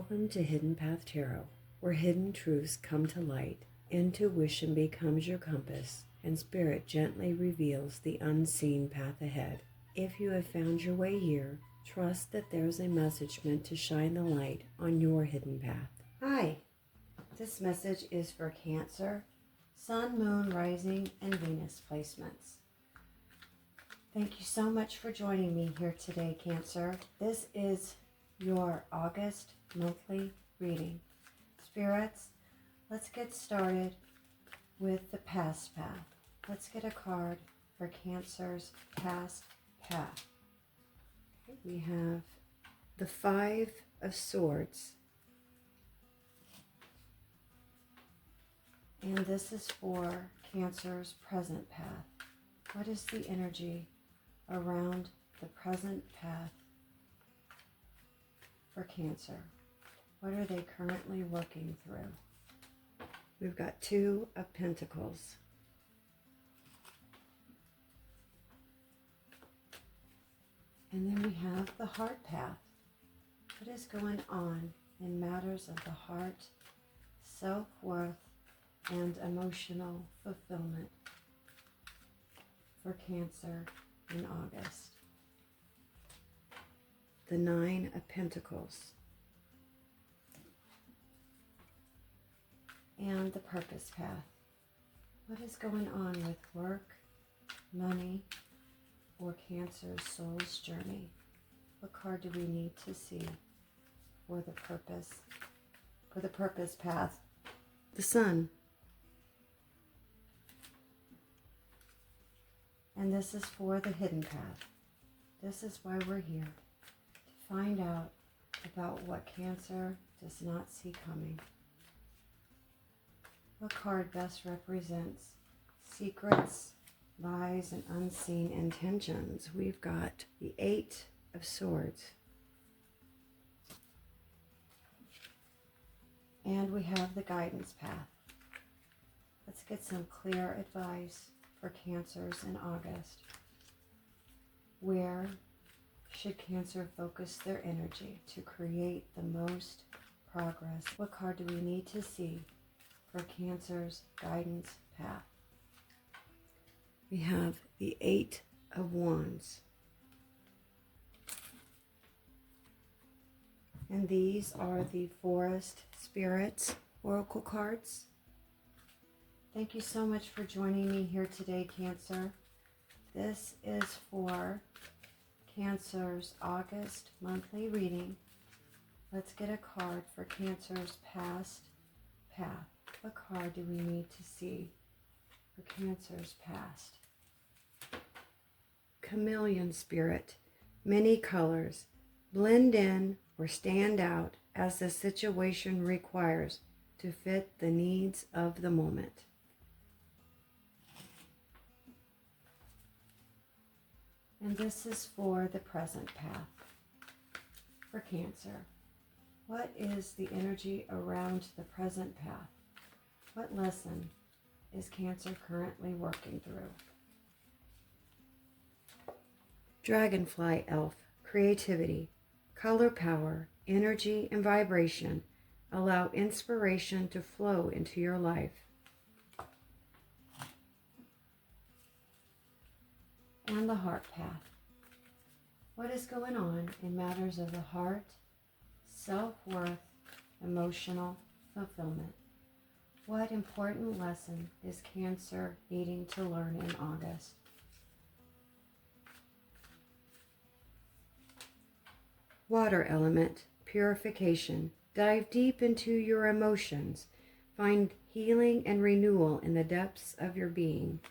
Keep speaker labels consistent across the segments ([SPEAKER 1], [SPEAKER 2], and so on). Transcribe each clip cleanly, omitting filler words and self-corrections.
[SPEAKER 1] Welcome to Hidden Path Tarot, where hidden truths come to light, intuition becomes your compass, and spirit gently reveals the unseen path ahead. If you have found your way here, trust that there's a message meant to shine the light on your hidden path. Hi, this message is for Cancer, Sun, Moon, Rising, and Venus placements. Thank you so much for joining me here today, Cancer. This is your August monthly reading. Spirits, let's get started with the past path. Let's get a card for Cancer's past path. Okay, we have the Five of Swords. And this is for Cancer's present path. What is the energy around the present path for Cancer? What are they currently working through? We've got Two of Pentacles. And then we have the heart path. What is going on in matters of the heart, self-worth, and emotional fulfillment for Cancer in August? The Nine of Pentacles. And the purpose path. What is going on with work, money, or Cancer's soul's journey? What card do we need to see for the purpose path? The Sun. And this is for the hidden path. This is why we're here, to find out about what Cancer does not see coming. What card best represents secrets, lies, and unseen intentions? We've got the Eight of Swords. And we have the guidance path. Let's get some clear advice for Cancers in August. Where should Cancer focus their energy to create the most progress? What card do we need to see for Cancer's guidance path? We have the Eight of Wands. And these are the Forest Spirits Oracle cards. Thank you so much for joining me here today, Cancer. This is for Cancer's August monthly reading. Let's get a card for Cancer's past path. What card do we need to see for Cancer's past? Chameleon Spirit. Many colors. Blend in or stand out as the situation requires to fit the needs of the moment. And this is for the present path for Cancer. What is the energy around the present path? What lesson is Cancer currently working through? Dragonfly Elf. Creativity, color power, energy, and vibration allow inspiration to flow into your life. And the heart path. What is going on in matters of the heart, self-worth, emotional fulfillment? What important lesson is Cancer needing to learn in August? Water element, purification. Dive deep into your emotions. Find healing and renewal in the depths of your being.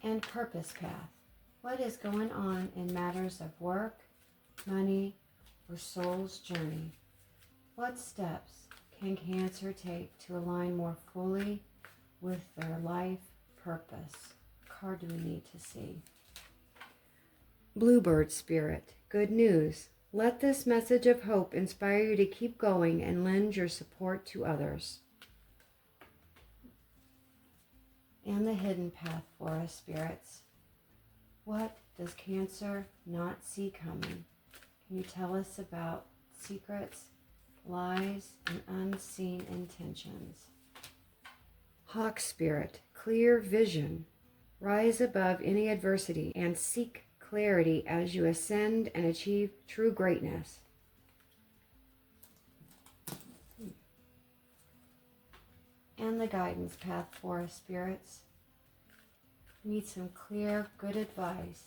[SPEAKER 1] And purpose path. What is going on in matters of work, money, or soul's journey? What steps can Cancer take to align more fully with their life purpose? What card do we need to see? Bluebird Spirit. Good news. Let this message of hope inspire you to keep going and lend your support to others. And the hidden path for us, spirits. What does Cancer not see coming? Can you tell us about secrets, lies, and unseen intentions? Hawk Spirit, clear vision. Rise above any adversity and seek clarity as you ascend and achieve true greatness. And the guidance path for us, spirits. Need some clear, good advice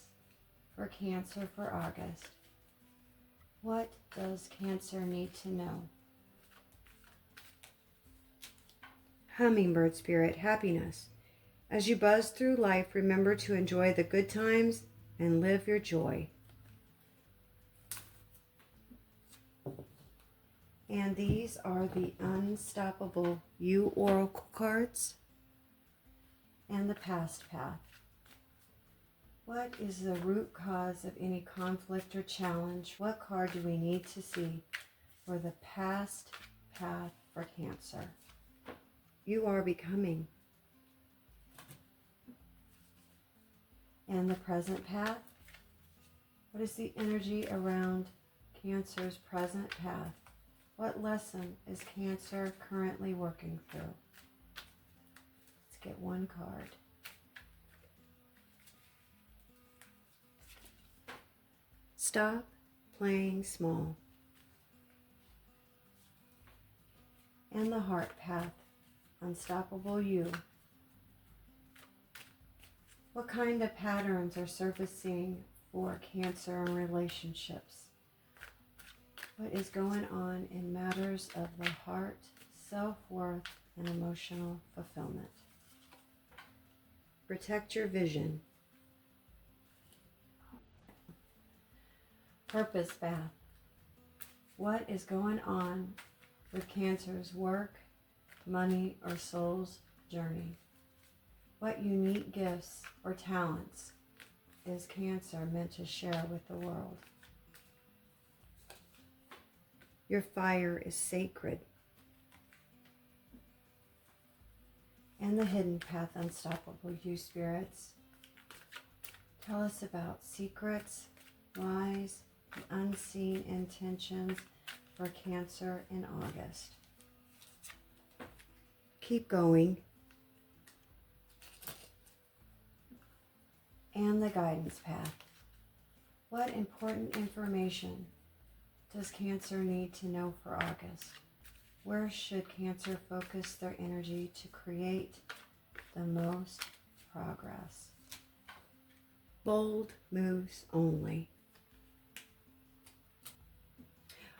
[SPEAKER 1] for Cancer for August. What does Cancer need to know? Hummingbird Spirit, happiness. As you buzz through life, remember to enjoy the good times and live your joy. And these are the Unstoppable You Oracle cards and the Past Path. What is the root cause of any conflict or challenge? What card do we need to see for the past path for Cancer? You are becoming. And the present path? What is the energy around Cancer's present path? What lesson is Cancer currently working through? Let's get one card. Stop playing small. And the heart path, Unstoppable You. What kind of patterns are surfacing for Cancer in relationships? What is going on in matters of the heart, self-worth, and emotional fulfillment? Protect your vision. Purpose path. What is going on with Cancer's work, money, or soul's journey? What unique gifts or talents is Cancer meant to share with the world? Your fire is sacred. And the hidden path, Unstoppable You, spirits. Tell us about secrets, lies, and unseen intentions for Cancer in August. Keep going. And the guidance path. What important information does Cancer need to know for August? Where should Cancer focus their energy to create the most progress? Bold moves only.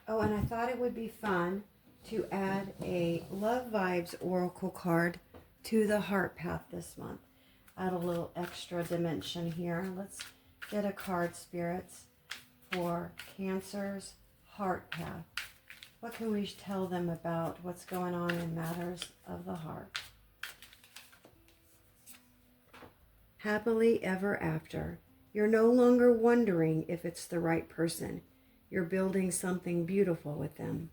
[SPEAKER 1] Oh, and I thought it would be fun to add a Love Vibes Oracle card to the Heart Path this month. Add a little extra dimension here. Let's get a card, spirits, for Cancer's Heart Path. What can we tell them about what's going on in matters of the heart? Happily ever after. You're no longer wondering if it's the right person. You're building something beautiful with them.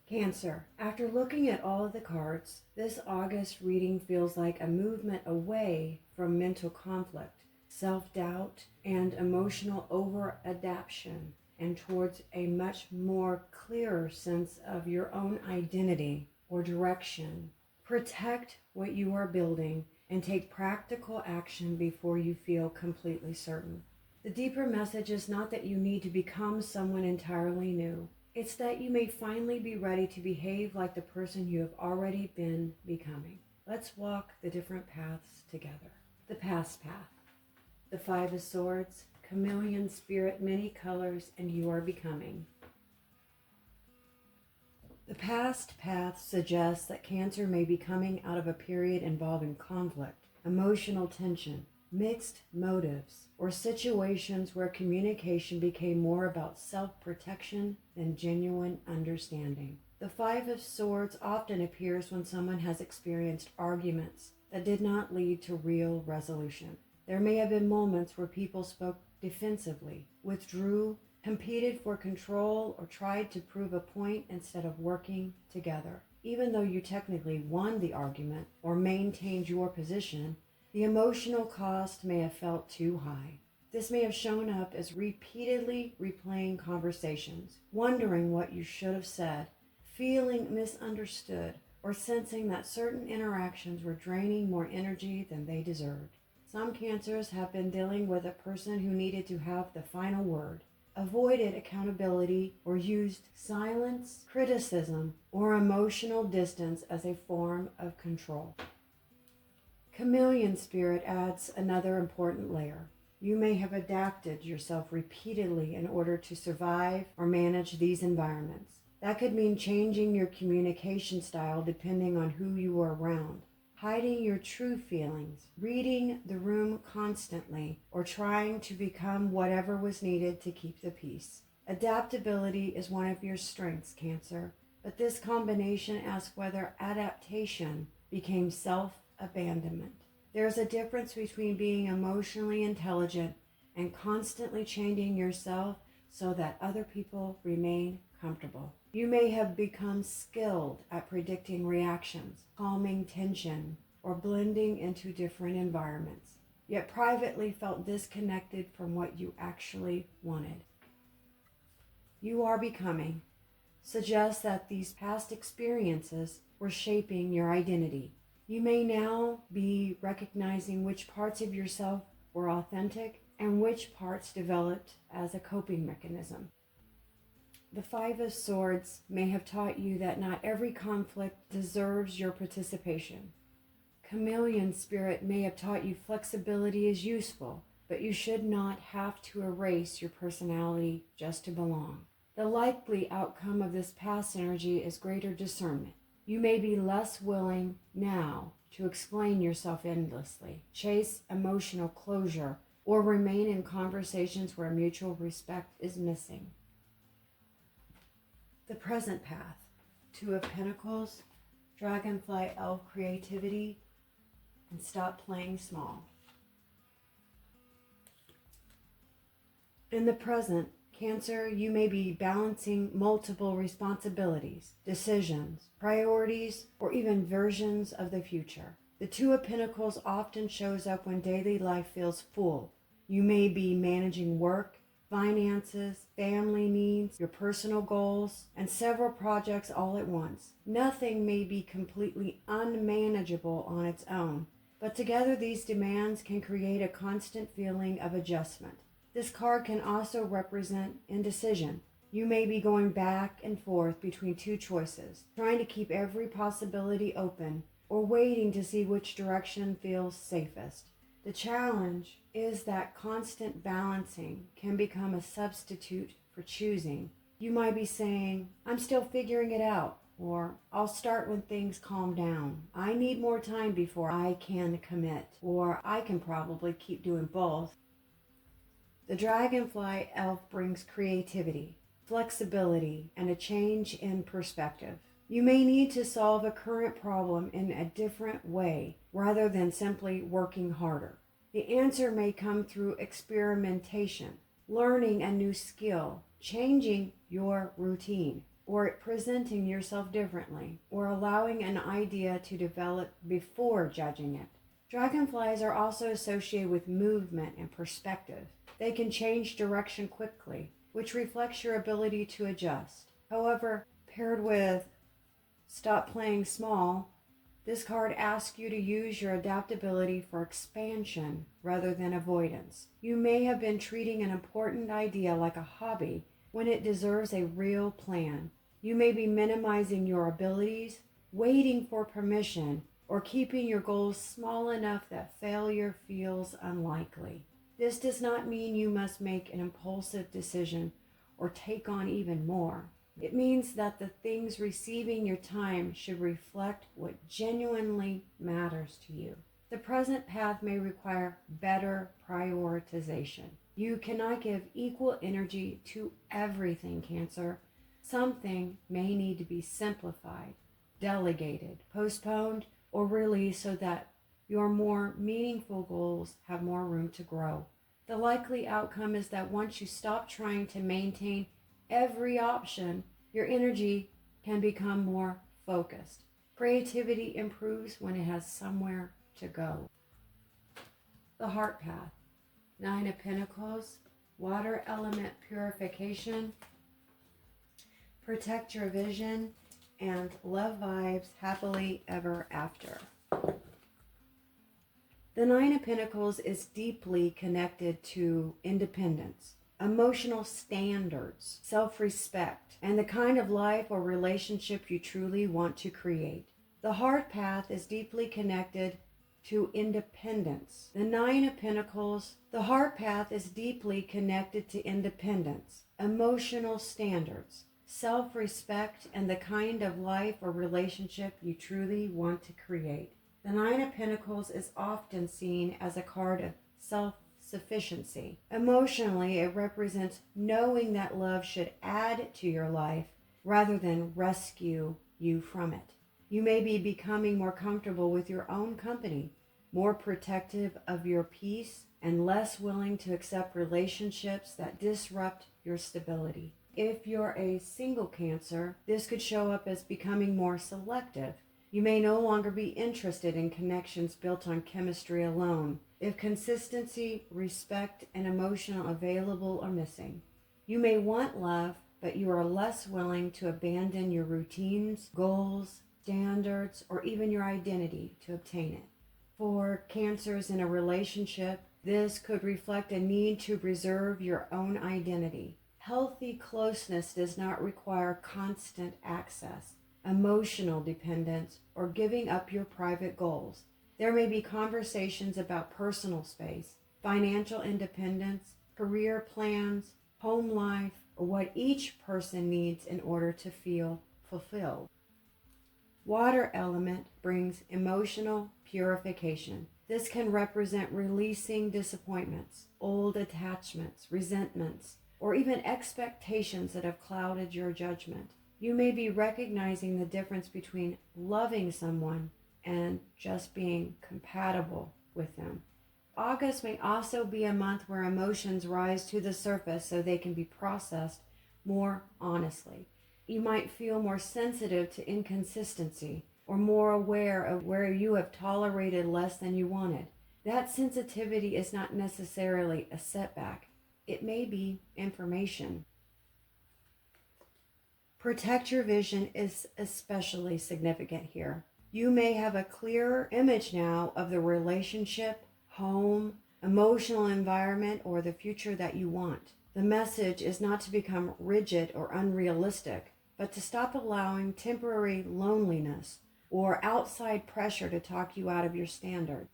[SPEAKER 1] Cancer, after looking at all of the cards, this August reading feels like a movement away from mental conflict, self-doubt, and emotional over-adaptation, and towards a much more clearer sense of your own identity or direction. Protect what you are building and take practical action before you feel completely certain. The deeper message is not that you need to become someone entirely new. It's that you may finally be ready to behave like the person you have already been becoming. Let's walk the different paths together. The past path. The Five of Swords, chameleon spirit, many colors, and you are becoming. The past path suggests that Cancer may be coming out of a period involving conflict, emotional tension, mixed motives, or situations where communication became more about self-protection than genuine understanding. The Five of Swords often appears when someone has experienced arguments that did not lead to real resolution. There may have been moments where people spoke defensively, withdrew, competed for control, or tried to prove a point instead of working together. Even though you technically won the argument or maintained your position, The emotional cost may have felt too high. This may have shown up as repeatedly replaying conversations, wondering what you should have said, feeling misunderstood, or sensing that certain interactions were draining more energy than they deserved. Some Cancers have been dealing with a person who needed to have the final word, avoided accountability, or used silence, criticism, or emotional distance as a form of control. Chameleon Spirit adds another important layer. You may have adapted yourself repeatedly in order to survive or manage these environments. That could mean changing your communication style depending on who you are around, hiding your true feelings, reading the room constantly, or trying to become whatever was needed to keep the peace. Adaptability is one of your strengths, Cancer, but this combination asks whether adaptation became self-abandonment. There's a difference between being emotionally intelligent and constantly changing yourself so that other people remain comfortable. You may have become skilled at predicting reactions, calming tension, or blending into different environments, yet privately felt disconnected from what you actually wanted. You are becoming suggests that these past experiences were shaping your identity. You may now be recognizing which parts of yourself were authentic and which parts developed as a coping mechanism. The Five of Swords may have taught you that not every conflict deserves your participation. Chameleon Spirit may have taught you flexibility is useful, but you should not have to erase your personality just to belong. The likely outcome of this past energy is greater discernment. You may be less willing now to explain yourself endlessly, chase emotional closure, or remain in conversations where mutual respect is missing. The present path. Two of Pentacles, Dragonfly Elf creativity, and stop playing small. In the present, Cancer, you may be balancing multiple responsibilities, decisions, priorities, or even versions of the future. The Two of Pentacles often shows up when daily life feels full. You may be managing work, finances, family needs, your personal goals, and several projects all at once. Nothing may be completely unmanageable on its own, but together these demands can create a constant feeling of adjustment. This card can also represent indecision. You may be going back and forth between two choices, trying to keep every possibility open, or waiting to see which direction feels safest. The challenge is that constant balancing can become a substitute for choosing. You might be saying, I'm still figuring it out, or I'll start when things calm down. I need more time before I can commit, or I can probably keep doing both. The Dragonfly Elf brings creativity, flexibility, and a change in perspective. You may need to solve a current problem in a different way rather than simply working harder. The answer may come through experimentation, learning a new skill, changing your routine, or presenting yourself differently, or allowing an idea to develop before judging it. Dragonflies are also associated with movement and perspective. They can change direction quickly, which reflects your ability to adjust. However, paired with stop playing small, this card asks you to use your adaptability for expansion rather than avoidance. You may have been treating an important idea like a hobby when it deserves a real plan. You may be minimizing your abilities, waiting for permission, or keeping your goals small enough that failure feels unlikely. This does not mean you must make an impulsive decision or take on even more. It means that the things receiving your time should reflect what genuinely matters to you. The present path may require better prioritization. You cannot give equal energy to everything, Cancer. Something may need to be simplified, delegated, postponed, or released so that your more meaningful goals have more room to grow. The likely outcome is that once you stop trying to maintain every option, your energy can become more focused. Creativity improves when it has somewhere to go. The heart path. Nine of Pentacles, water element purification, protect your vision, and love vibes happily ever after. The Nine of Pentacles is deeply connected to independence, emotional standards, self-respect, and the kind of life or relationship you truly want to create. The heart path is deeply connected to independence. The Nine of Pentacles, the heart path is deeply connected to independence, emotional standards, self-respect, and the kind of life or relationship you truly want to create. The Nine of Pentacles is often seen as a card of self-sufficiency. Emotionally, it represents knowing that love should add to your life rather than rescue you from it. You may be becoming more comfortable with your own company, more protective of your peace, and less willing to accept relationships that disrupt your stability. If you're a single Cancer, this could show up as becoming more selective. You may no longer be interested in connections built on chemistry alone if consistency, respect, and emotional available are missing. You may want love, but you are less willing to abandon your routines, goals, standards, or even your identity to obtain it. For Cancers in a relationship, this could reflect a need to preserve your own identity. Healthy closeness does not require constant access, emotional dependence, or giving up your private goals. There may be conversations about personal space, financial independence, career plans, home life, or what each person needs in order to feel fulfilled. Water element brings emotional purification. This can represent releasing disappointments, old attachments, resentments, or even expectations that have clouded your judgment. You may be recognizing the difference between loving someone and just being compatible with them. August may also be a month where emotions rise to the surface so they can be processed more honestly. You might feel more sensitive to inconsistency or more aware of where you have tolerated less than you wanted. That sensitivity is not necessarily a setback. It may be information. Protect your vision is especially significant here. You may have a clearer image now of the relationship, home, emotional environment, or the future that you want. The message is not to become rigid or unrealistic, but to stop allowing temporary loneliness or outside pressure to talk you out of your standard.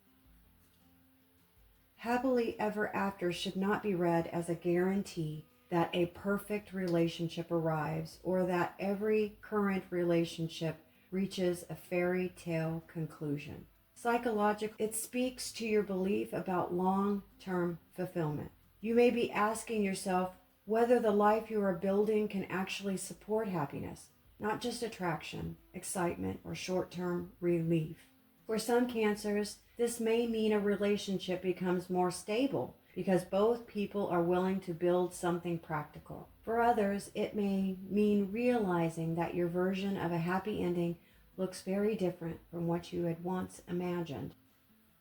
[SPEAKER 1] Happily ever after should not be read as a guarantee that a perfect relationship arrives or that every current relationship reaches a fairy tale conclusion. Psychologically, it speaks to your belief about long-term fulfillment. You may be asking yourself whether the life you are building can actually support happiness, not just attraction, excitement, or short-term relief. For some Cancers, this may mean a relationship becomes more stable because both people are willing to build something practical. For others, it may mean realizing that your version of a happy ending looks very different from what you had once imagined.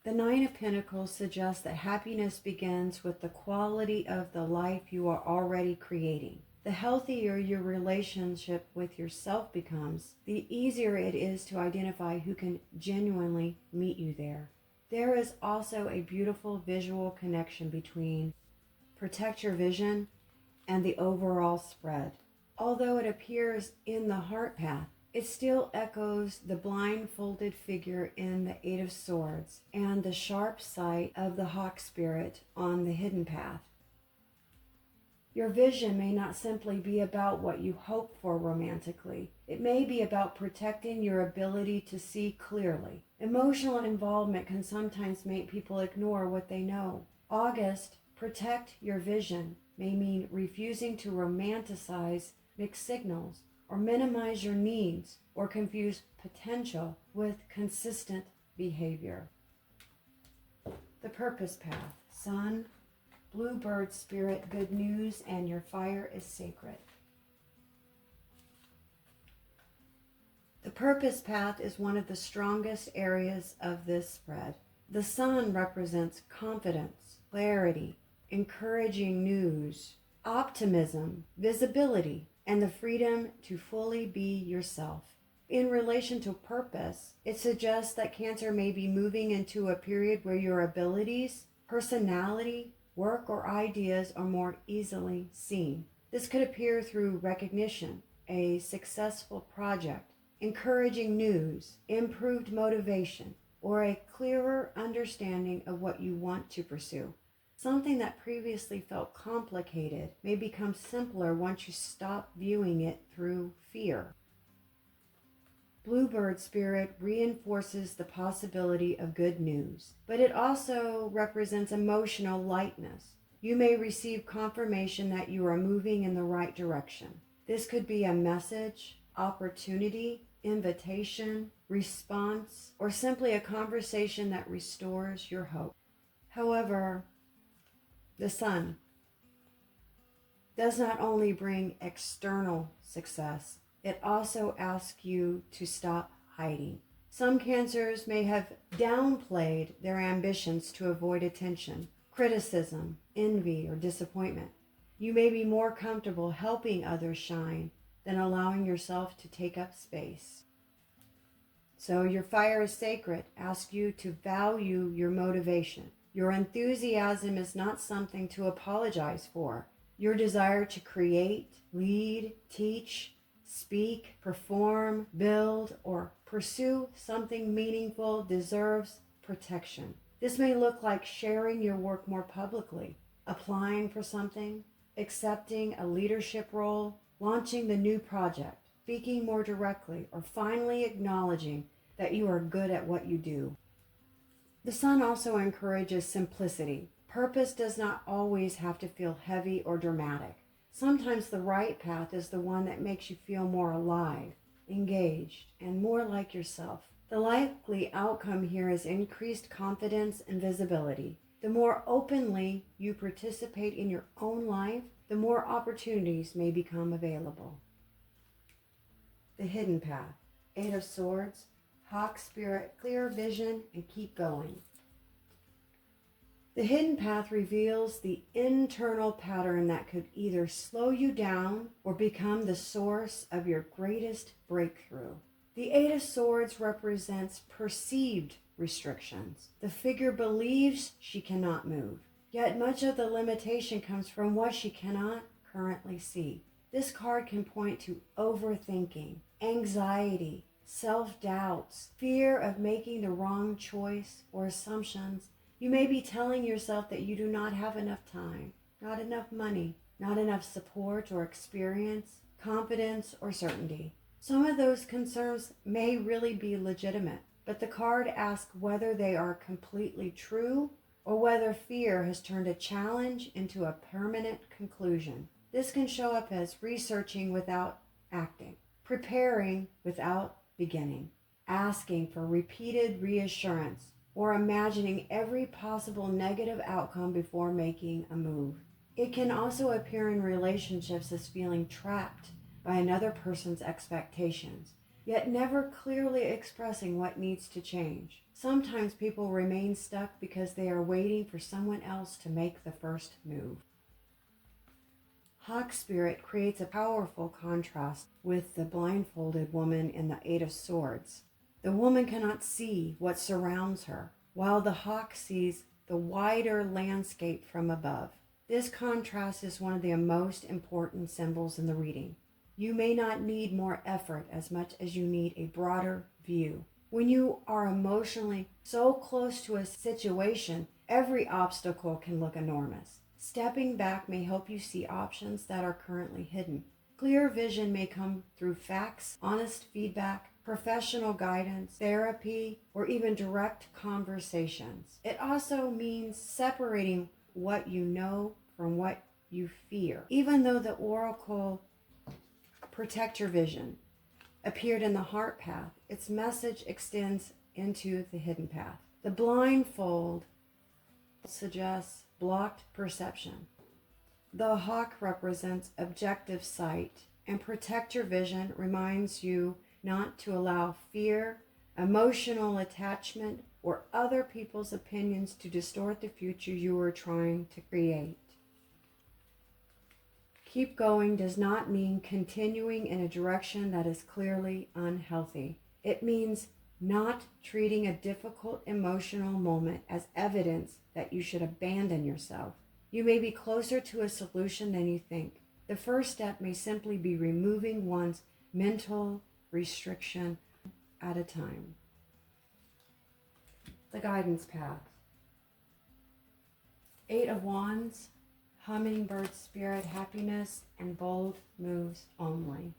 [SPEAKER 1] The Nine of Pentacles suggests that happiness begins with the quality of the life you are already creating. The healthier your relationship with yourself becomes, the easier it is to identify who can genuinely meet you there. There is also a beautiful visual connection between protect your vision and the overall spread. Although it appears in the heart path, it still echoes the blindfolded figure in the Eight of Swords and the sharp sight of the hawk spirit on the hidden path. Your vision may not simply be about what you hope for romantically. It may be about protecting your ability to see clearly. Emotional involvement can sometimes make people ignore what they know. August, protect your vision may mean refusing to romanticize mixed signals or minimize your needs or confuse potential with consistent behavior. The purpose path. Sun, Bluebird Spirit, good news, and your fire is sacred. The purpose path is one of the strongest areas of this spread. The sun represents confidence, clarity, encouraging news, optimism, visibility, and the freedom to fully be yourself. In relation to purpose, it suggests that Cancer may be moving into a period where your abilities, personality, work, or ideas are more easily seen. This could appear through recognition, a successful project, encouraging news, improved motivation, or a clearer understanding of what you want to pursue. Something that previously felt complicated may become simpler once you stop viewing it through fear. Bluebird Spirit reinforces the possibility of good news, but it also represents emotional lightness. You may receive confirmation that you are moving in the right direction. This could be a message, opportunity, invitation, response, or simply a conversation that restores your hope. However, the sun does not only bring external success, it also asks you to stop hiding. Some Cancers may have downplayed their ambitions to avoid attention, criticism, envy, or disappointment. You may be more comfortable helping others shine than allowing yourself to take up space. So your fire is sacred asks you to value your motivation. Your enthusiasm is not something to apologize for. Your desire to create, lead, teach, speak, perform, build, or pursue something meaningful deserves protection. This may look like sharing your work more publicly, applying for something, accepting a leadership role, launching the new project, speaking more directly, or finally acknowledging that you are good at what you do. The sun also encourages simplicity. Purpose does not always have to feel heavy or dramatic. Sometimes the right path is the one that makes you feel more alive, engaged, and more like yourself. The likely outcome here is increased confidence and visibility. The more openly you participate in your own life, the more opportunities may become available. The hidden path. 8 of Swords, Hawk Spirit, clear vision, and keep going. The hidden path reveals the internal pattern that could either slow you down or become the source of your greatest breakthrough. The 8 of Swords represents perceived restrictions. The figure believes she cannot move, yet much of the limitation comes from what she cannot currently see. This card can point to overthinking, anxiety, self-doubts, fear of making the wrong choice or assumptions. You may be telling yourself that you do not have enough time, not enough money, not enough support or experience, confidence or certainty. Some of those concerns may really be legitimate, but the card asks whether they are completely true or whether fear has turned a challenge into a permanent conclusion. This can show up as researching without acting, preparing without beginning, asking for repeated reassurance, or imagining every possible negative outcome before making a move. It can also appear in relationships as feeling trapped by another person's expectations, yet never clearly expressing what needs to change. Sometimes people remain stuck because they are waiting for someone else to make the first move. Hawk Spirit creates a powerful contrast with the blindfolded woman in the 8 of Swords. The woman cannot see what surrounds her, while the hawk sees the wider landscape from above. This contrast is one of the most important symbols in the reading. You may not need more effort as much as you need a broader view. When you are emotionally so close to a situation, every obstacle can look enormous. Stepping back may help you see options that are currently hidden. Clear vision may come through facts, honest feedback, professional guidance, therapy, or even direct conversations. It also means separating what you know from what you fear. Even though the oracle Protect Your Vision appeared in the heart path, its message extends into the hidden path. The blindfold suggests blocked perception. The hawk represents objective sight, and Protect Your Vision reminds you not to allow fear, emotional attachment, or other people's opinions to distort the future you are trying to create. Keep going does not mean continuing in a direction that is clearly unhealthy. It means not treating a difficult emotional moment as evidence that you should abandon yourself. You may be closer to a solution than you think. The first step may simply be removing one's mental restriction at a time. The guidance path. 8 of Wands, Hummingbird Spirit, happiness, and bold moves only.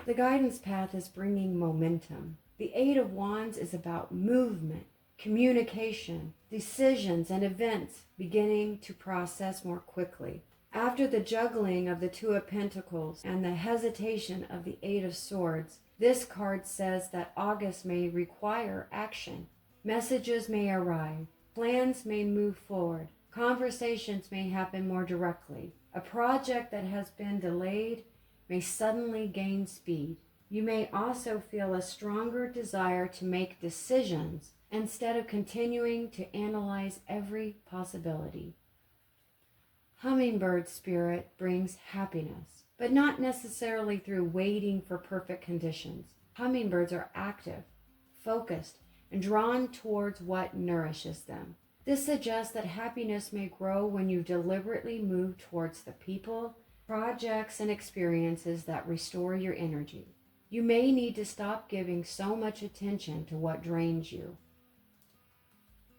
[SPEAKER 1] The guidance path is bringing momentum. The 8 of Wands is about movement, communication, decisions, and events beginning to process more quickly. After the juggling of the 2 of Pentacles and the hesitation of the 8 of Swords, this card says that August may require action. Messages may arrive. Plans may move forward. Conversations may happen more directly. A project that has been delayed may suddenly gain speed. You may also feel a stronger desire to make decisions instead of continuing to analyze every possibility. Hummingbird Spirit brings happiness, but not necessarily through waiting for perfect conditions. Hummingbirds are active, focused, and drawn towards what nourishes them. This suggests that happiness may grow when you deliberately move towards the people, projects, and experiences that restore your energy. You may need to stop giving so much attention to what drains you.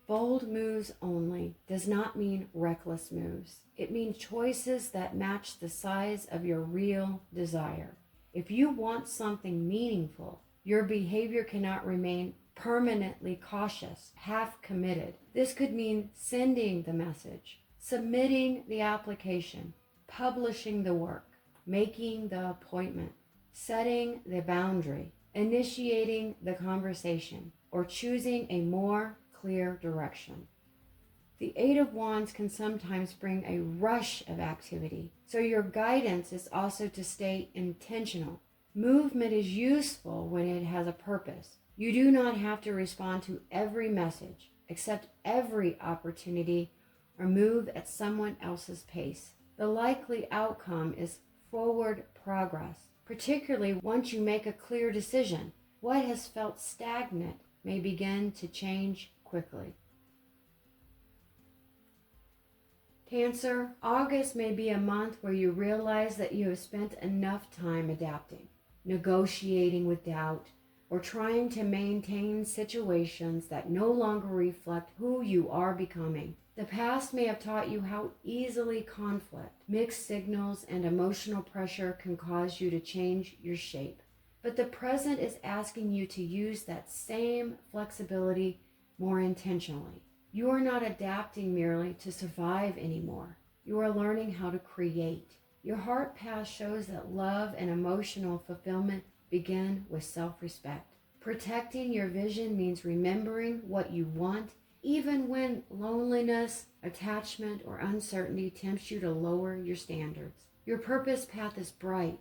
[SPEAKER 1] Bold moves only does not mean reckless moves. It means choices that match the size of your real desire. If you want something meaningful, your behavior cannot remain permanently cautious, half committed. This could mean sending the message, submitting the application, publishing the work, making the appointment, setting the boundary, initiating the conversation, or choosing a more clear direction. The 8 of Wands can sometimes bring a rush of activity, so your guidance is also to stay intentional. Movement is useful when it has a purpose. You do not have to respond to every message, accept every opportunity, or move at someone else's pace. The likely outcome is forward progress, particularly once you make a clear decision. What has felt stagnant may begin to change quickly. Cancer, August may be a month where you realize that you have spent enough time adapting, negotiating with doubt, or trying to maintain situations that no longer reflect who you are becoming. The past may have taught you how easily conflict, mixed signals, and emotional pressure can cause you to change your shape. But the present is asking you to use that same flexibility more intentionally. You are not adapting merely to survive anymore. You are learning how to create. Your heart path shows that love and emotional fulfillment begin with self-respect. Protecting your vision means remembering what you want, even when loneliness, attachment, or uncertainty tempts you to lower your standards. Your purpose path is bright.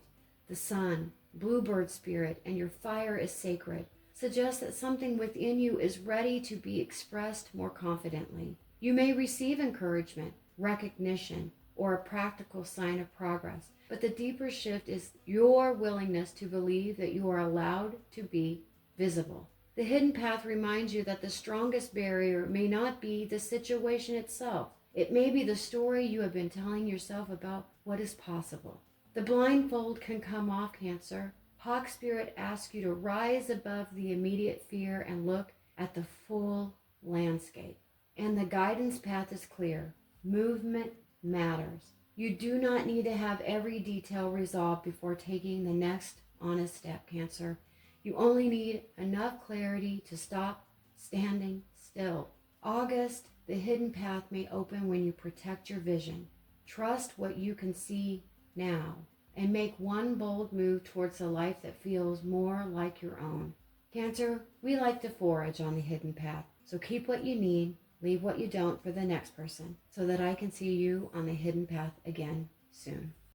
[SPEAKER 1] The sun, Bluebird Spirit, and your fire is sacred. Suggests that something within you is ready to be expressed more confidently. You may receive encouragement, recognition, or a practical sign of progress, but the deeper shift is your willingness to believe that you are allowed to be visible. The hidden path reminds you that the strongest barrier may not be the situation itself. It may be the story you have been telling yourself about what is possible. The blindfold can come off, Cancer. Hawk Spirit asks you to rise above the immediate fear and look at the full landscape. And the guidance path is clear. Movement matters. You do not need to have every detail resolved before taking the next honest step, Cancer. You only need enough clarity to stop standing still. August, the hidden path may open when you protect your vision. Trust what you can see now, and make one bold move towards a life that feels more like your own. Cancer, we like to forage on the hidden path, so keep what you need, leave what you don't for the next person, so that I can see you on the hidden path again soon.